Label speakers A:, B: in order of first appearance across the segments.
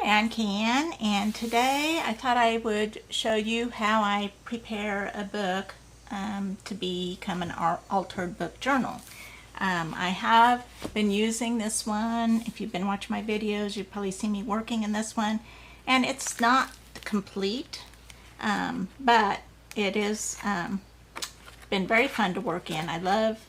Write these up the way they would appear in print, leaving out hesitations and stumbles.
A: I'm Kian, and today I thought I would show you how I prepare a book to become an altered book journal. I have been using this one. If you've been watching my videos, you've probably seen me working in this one, and it's not complete, but it is been very fun to work in. I love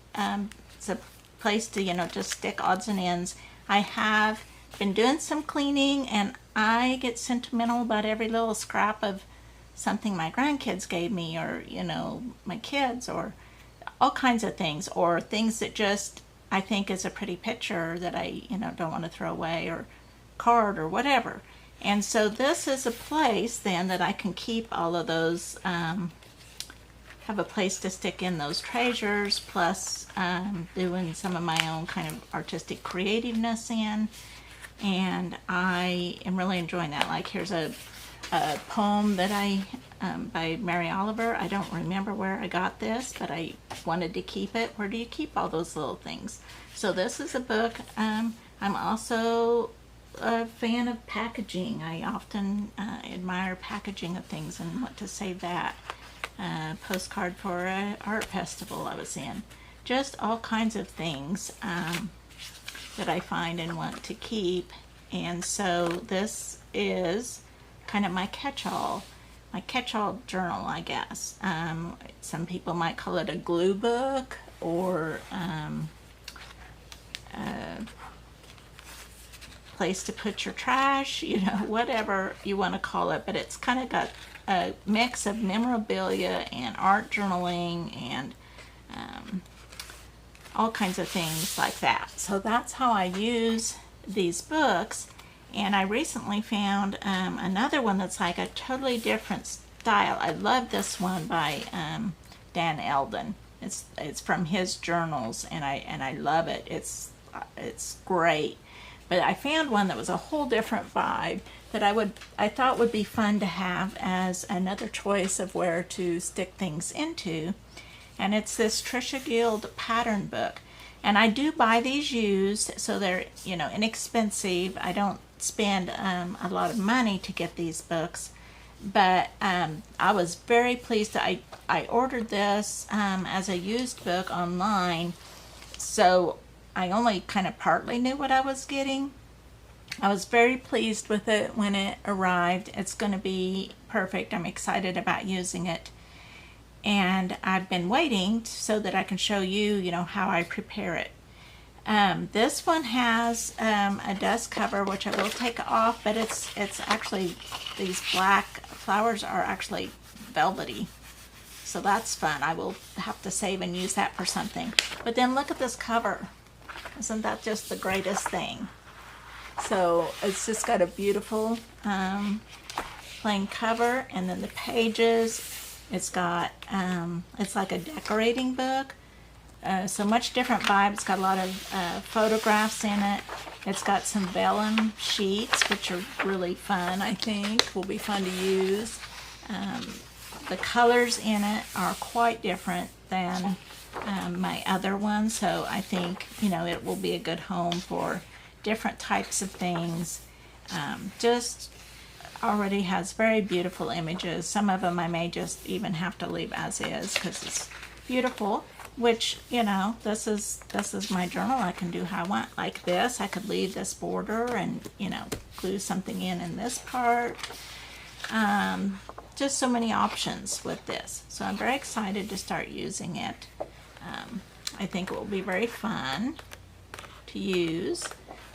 A: it's a place to just stick odds and ends. I have been doing some cleaning, and I get sentimental about every little scrap of something my grandkids gave me, or my kids, or all kinds of things, or things that just I think is a pretty picture that I don't want to throw away, or card or whatever. And so this is a place then that I can keep all of those, have a place to stick in those treasures, plus doing some of my own kind of artistic creativeness in. And I am really enjoying that. Like, here's a poem that by Mary Oliver. I don't remember where I got this, but I wanted to keep it. Where do you keep all those little things? So this is a book. I'm also a fan of packaging. I often admire packaging of things and want to save that. Postcard for an art festival I was in. Just all kinds of things that I find and want to keep. And so this is kind of my catch-all journal, I guess. Some people might call it a glue book, or a place to put your trash, whatever you want to call it. But it's kind of got a mix of memorabilia and art journaling and all kinds of things like that. So that's how I use these books. And I recently found another one that's like a totally different style. I love this one by Dan Eldon. It's from his journals, and I love it. It's great. But I found one that was a whole different vibe that I thought would be fun to have as another choice of where to stick things into. And it's this Trisha Guild pattern book. And I do buy these used, so they're inexpensive. I don't spend a lot of money to get these books, but I was very pleased. I ordered this as a used book online, so I only kind of partly knew what I was getting. I was very pleased with it when it arrived. It's going to be perfect. I'm excited about using it. And I've been waiting so that I can show you, how I prepare it. This one has a dust cover, which I will take off, but it's actually, these black flowers are actually velvety. So that's fun. I will have to save and use that for something. But then look at this cover. Isn't that just the greatest thing? So it's just got a beautiful plain cover, and then the pages. It's got, it's like a decorating book, so much different vibe. It's got a lot of photographs in it. It's got some vellum sheets, which are really fun, I think, will be fun to use. The colors in it are quite different than my other ones, so I think, it will be a good home for different types of things. Just already has very beautiful images. Some of them I may just even have to leave as is because it's beautiful, which this is my journal. I can do how I want. Like this, I could leave this border and glue something in this part. Just so many options with this, so I'm very excited to start using it. I think it will be very fun to use,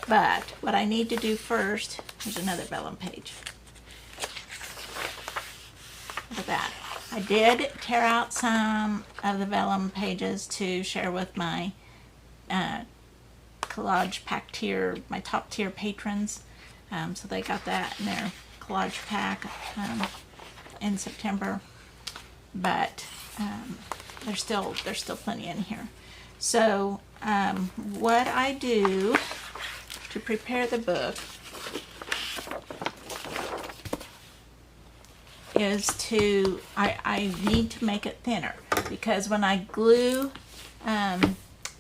A: but what I need to do first, here's another vellum page. Look at that. I did tear out some of the vellum pages to share with my collage pack tier, my top tier patrons. So they got that in their collage pack in September. But there's still plenty in here. So what I do to prepare the book is I need to make it thinner, because when I glue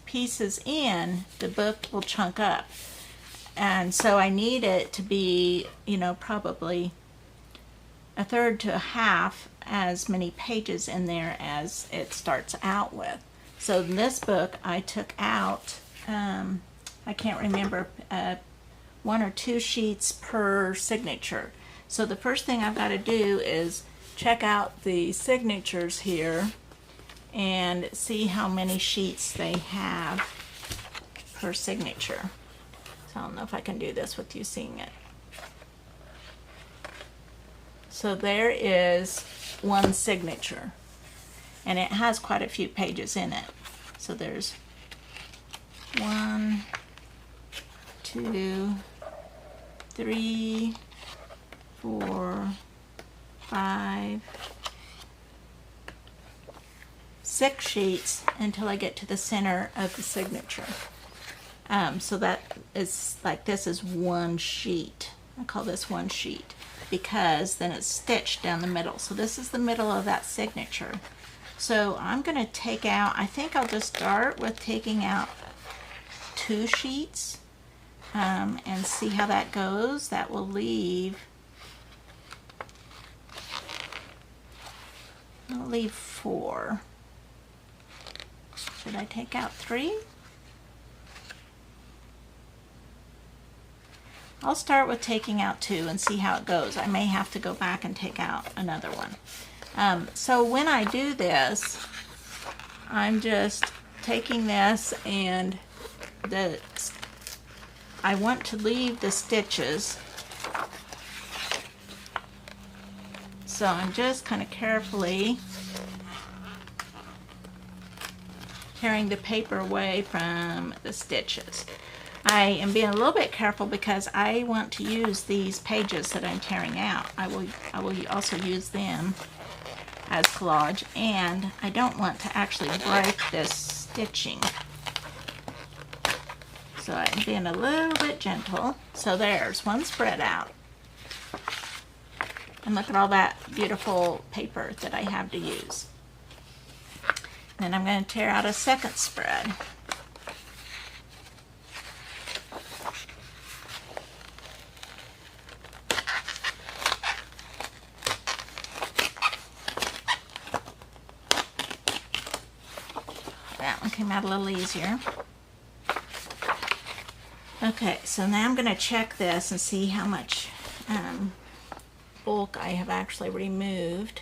A: pieces in, the book will chunk up. And so I need it to be, you know, probably a third to a half as many pages in there as it starts out with. So in this book I took out, I can't remember, 1 or 2 sheets per signature. So the first thing I've got to do is check out the signatures here and see how many sheets they have per signature. So I don't know if I can do this with you seeing it. So there is 1 signature, and it has quite a few pages in it. So there's 1, 2, 3, 4, 5, 6 sheets until I get to the center of the signature. So that is like, this is 1 sheet. I call this 1 sheet because then it's stitched down the middle. So this is the middle of that signature. So I'm going to take out, I think I'll just start with taking out 2 sheets and see how that goes. That will leave, I'll leave 4. Should I take out 3? I'll start with taking out 2 and see how it goes. I may have to go back and take out another one. So when I do this, I'm just taking this, and I want to leave the stitches. So I'm just kind of carefully tearing the paper away from the stitches. I am being a little bit careful because I want to use these pages that I'm tearing out. I will also use them as collage, and I don't want to actually break this stitching. So I'm being a little bit gentle. So there's 1 spread out. And look at all that beautiful paper that I have to use. Then I'm going to tear out a 2nd spread. That one came out a little easier. Okay, so now I'm going to check this and see how much bulk I have actually removed.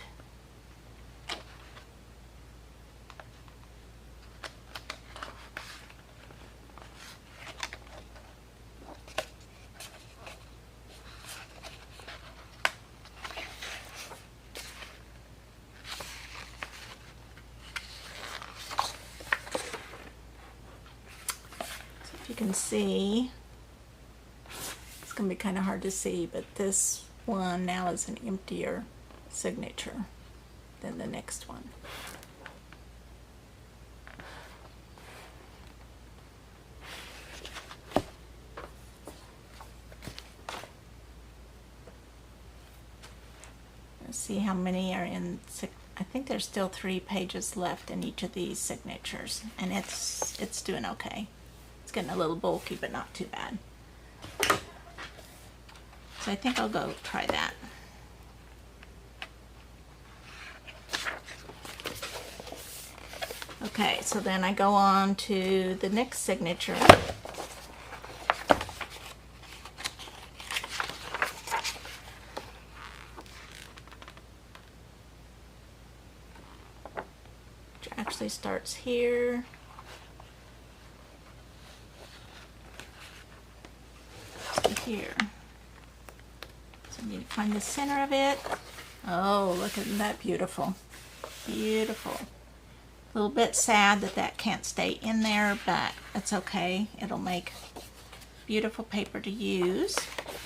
A: You can see, it's going to be kind of hard to see, but this one now is an emptier signature than the next one. Let's see how many are in. I think there's still 3 pages left in each of these signatures, and it's doing okay. It's getting a little bulky, but not too bad. So I think I'll go try that. Okay, so then I go on to the next signature. Which actually starts here. Here. So I need to find the center of it. Oh, look at that, beautiful. Beautiful. A little bit sad that that can't stay in there, but it's okay. It'll make beautiful paper to use.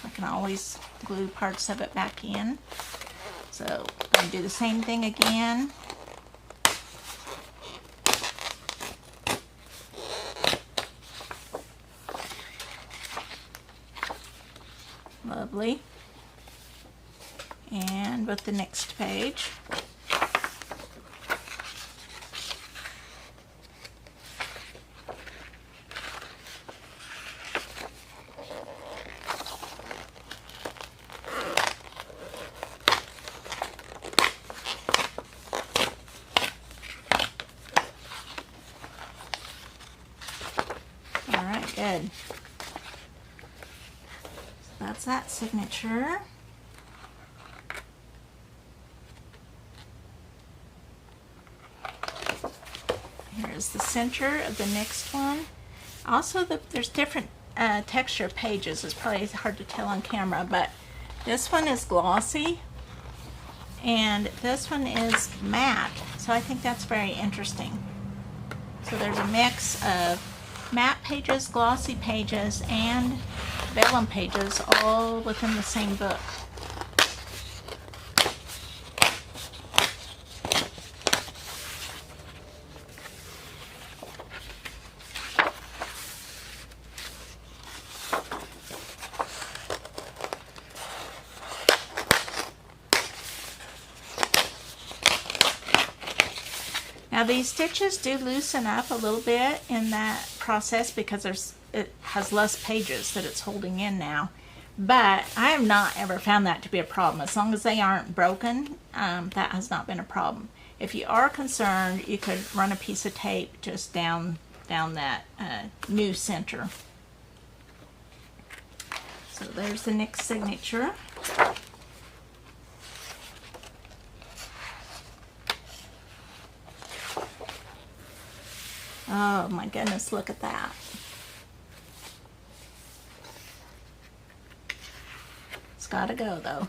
A: I can always glue parts of it back in. So I'm going to do the same thing again. Lovely. And with the next page. good. So that's that signature. Here's the center of the next one. Also, there's different texture pages. It's probably hard to tell on camera, but this one is glossy and this one is matte. So I think that's very interesting. So there's a mix of matte pages, glossy pages, and vellum pages all within the same book. Now these stitches do loosen up a little bit in that process because it has less pages that it's holding in now. But I have not ever found that to be a problem. As long as they aren't broken, that has not been a problem. If you are concerned, you could run a piece of tape just down that new center. So there's the next signature. Oh my goodness, look at that. It's gotta go though.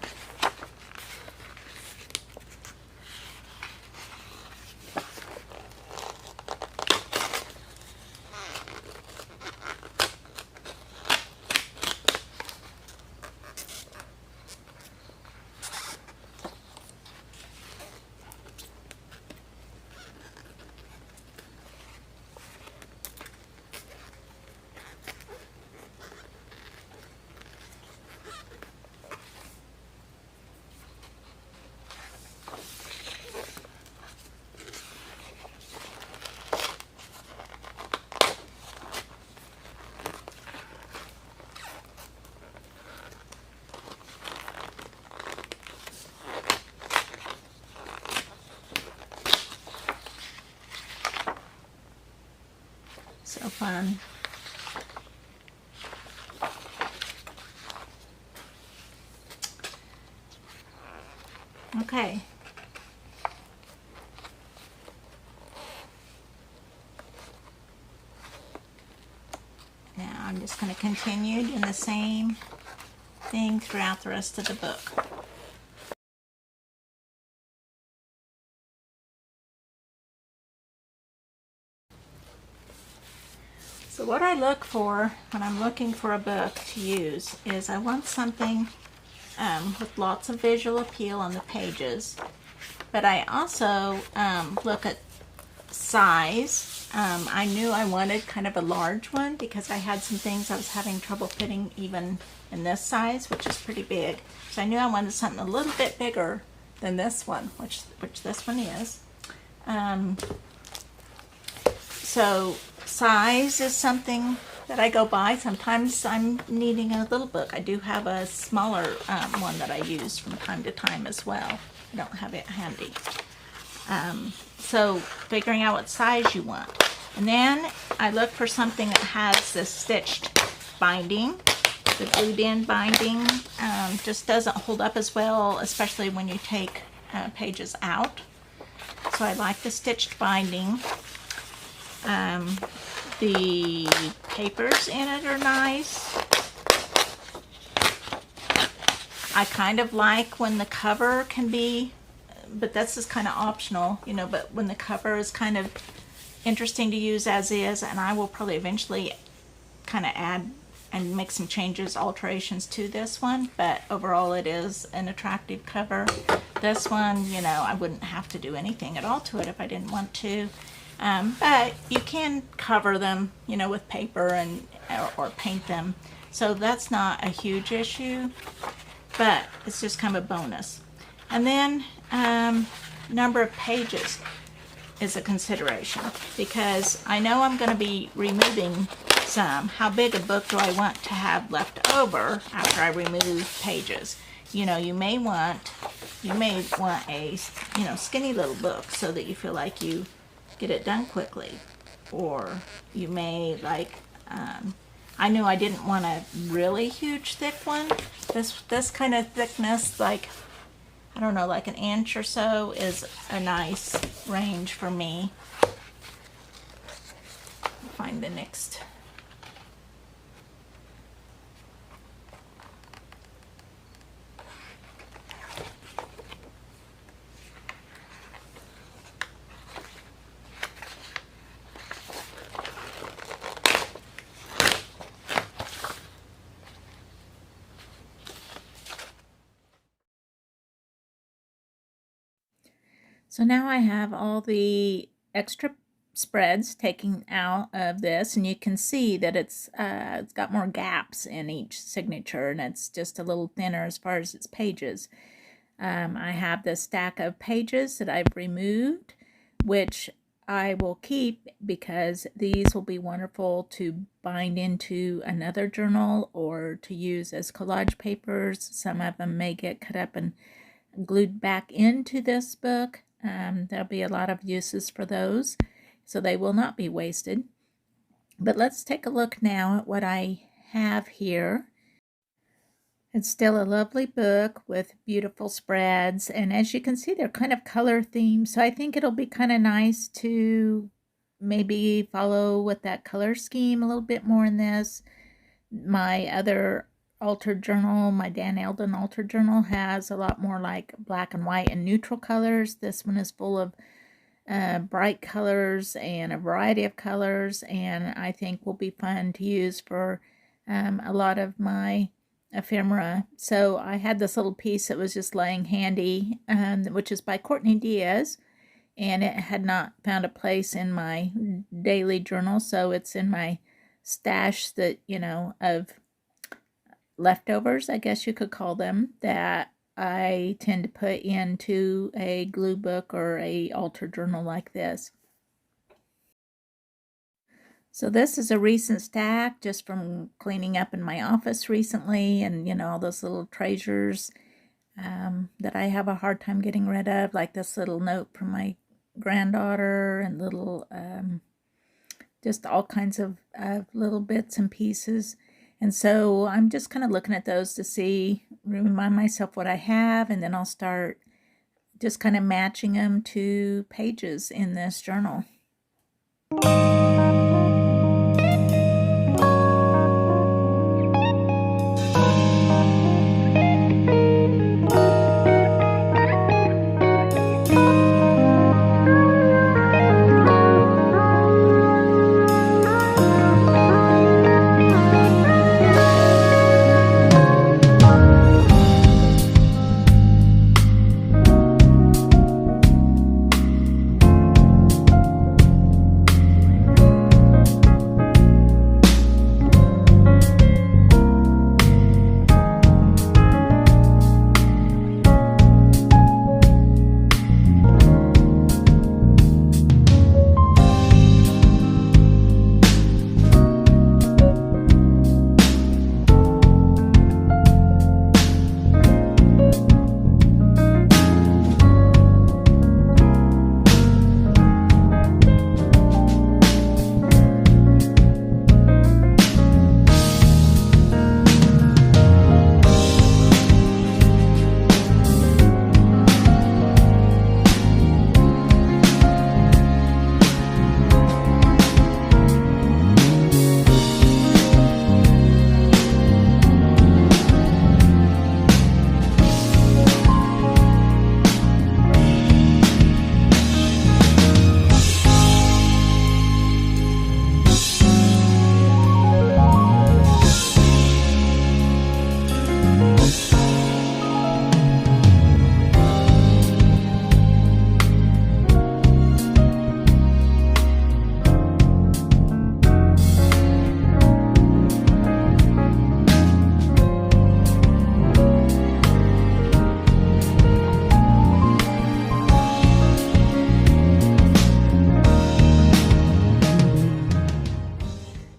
A: So fun. Okay. Now I'm just going to continue doing the same thing throughout the rest of the book. So what I look for when I'm looking for a book to use is I want something with lots of visual appeal on the pages, but I also look at size. I knew I wanted kind of a large one because I had some things I was having trouble fitting even in this size, which is pretty big. So I knew I wanted something a little bit bigger than this one, which this one is. So size is something that I go by. Sometimes I'm needing a little book. I do have a smaller one that I use from time to time as well. I don't have it handy. So figuring out what size you want. And then I look for something that has the stitched binding. The glued in binding just doesn't hold up as well, especially when you take pages out. So I like the stitched binding. The papers in it are nice. I kind of like when the cover can be, but this is kind of optional, you know, but when the cover is kind of interesting to use as is, and I will probably eventually kind of add and make some changes, alterations to this one, but overall it is an attractive cover. This one, you know, I wouldn't have to do anything at all to it if I didn't want to. But you can cover them, you know, with paper and or paint them. So that's not a huge issue, but it's just kind of a bonus. And then number of pages is a consideration because I know I'm going to be removing some. How big a book do I want to have left over after I remove pages? You know, you may want a, you know, skinny little book so that you feel like you get it done quickly, or you may like I knew I didn't want a really huge thick one. This kind of thickness, like, I don't know, like an inch or so, is a nice range for me. Find the next. So now I have all the extra spreads taken out of this, and you can see that it's got more gaps in each signature, and it's just a little thinner as far as its pages. I have this stack of pages that I've removed, which I will keep because these will be wonderful to bind into another journal or to use as collage papers. Some of them may get cut up and glued back into this book. There'll be a lot of uses for those, so they will not be wasted. But let's take a look now at what I have here. It's still a lovely book with beautiful spreads, and as you can see, they're kind of color themed, so I think it'll be kind of nice to maybe follow with that color scheme a little bit more in this. My other altered journal, my Dan Eldon altered journal, has a lot more like black and white and neutral colors. This one is full of bright colors and a variety of colors, and I think will be fun to use for a lot of my ephemera. So I had this little piece that was just laying handy, which is by Courtney Diaz, and it had not found a place in my daily journal, so it's in my stash that, you know, of leftovers, I guess you could call them, that I tend to put into a glue book or a altar journal like this. So this is a recent stack just from cleaning up in my office recently, and, you know, all those little treasures that I have a hard time getting rid of, like this little note from my granddaughter, and little just all kinds of little bits and pieces. And so I'm just kind of looking at those to see, remind myself what I have, and then I'll start just kind of matching them to pages in this journal.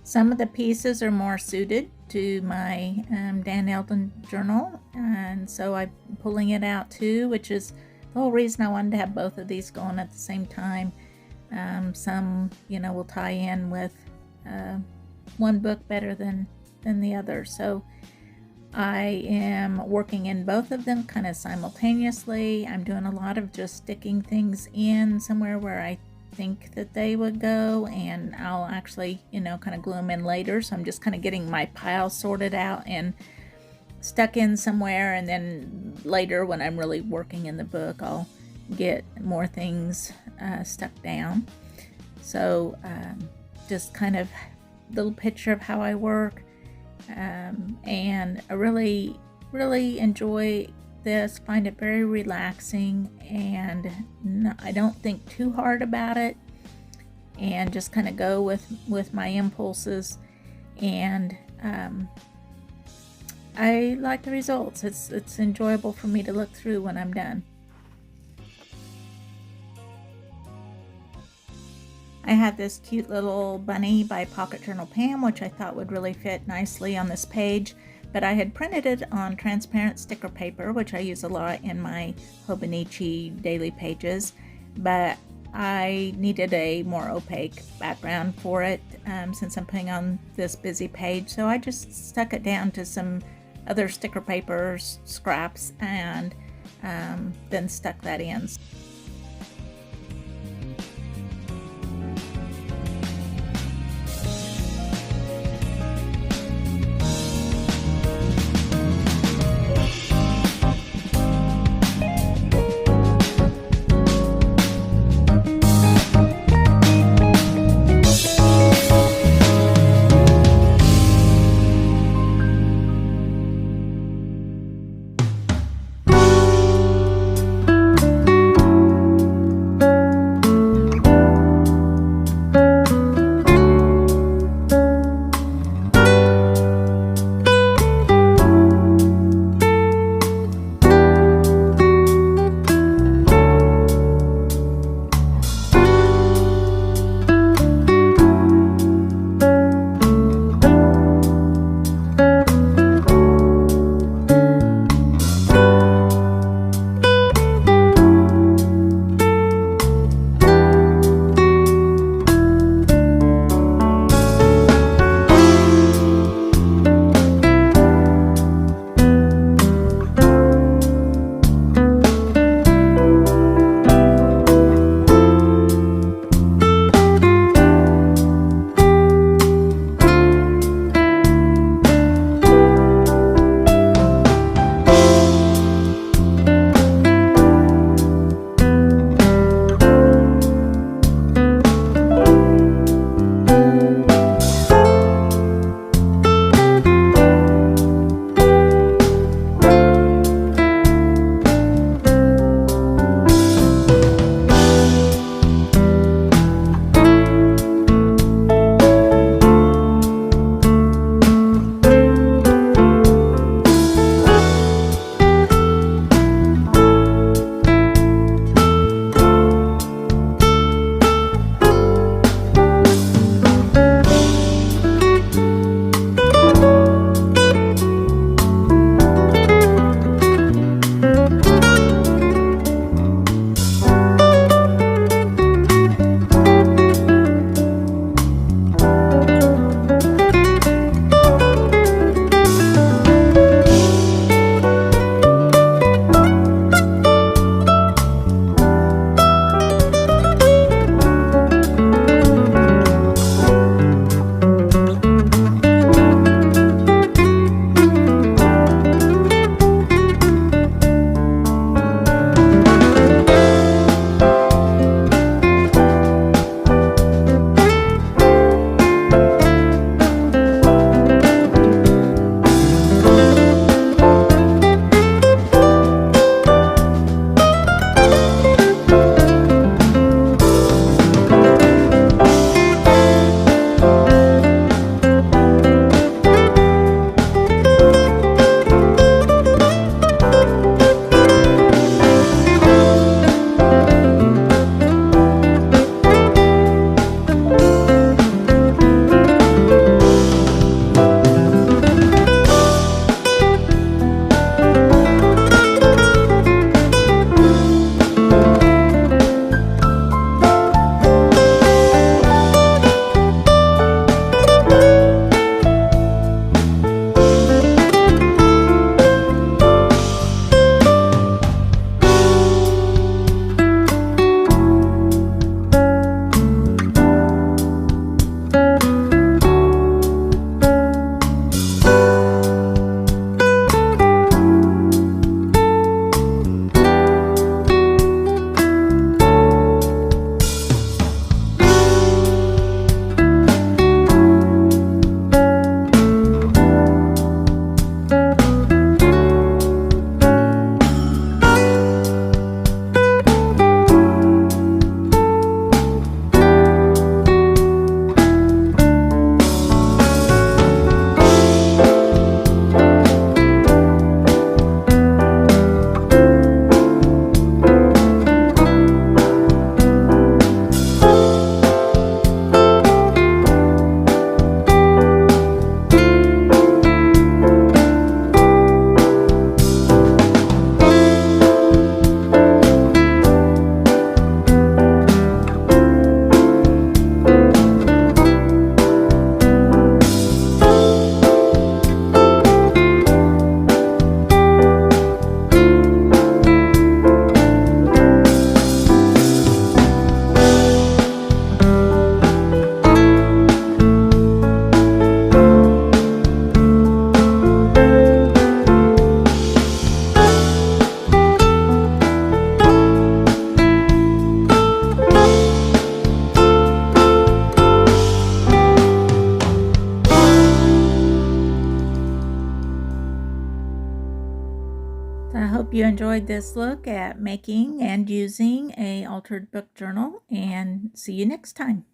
A: Some of the pieces are more suited to my Dan Eldon journal, and so I'm pulling it out too, which is the whole reason I wanted to have both of these going at the same time. Some, you know, will tie in with one book better than the other. So I am working in both of them kind of simultaneously. I'm doing a lot of just sticking things in somewhere where I think that they would go, and I'll actually, kind of glue them in later. So I'm just kind of getting my pile sorted out and stuck in somewhere, and then later when I'm really working in the book, I'll get more things stuck down. So just kind of little picture of how I work. And I really enjoy this, find it very relaxing, and I don't think too hard about it, and just kind of go with my impulses, and I like the results. It's enjoyable for me to look through when I'm done. I have this cute little bunny by Pocket Journal Pam, which I thought would really fit nicely on this page, but I had printed it on transparent sticker paper, which I use a lot in my Hobonichi daily pages, but I needed a more opaque background for it since I'm putting on this busy page, so I just stuck it down to some other sticker paper scraps and then stuck that in. So I hope you enjoyed this look at making and using a altered book journal, and see you next time.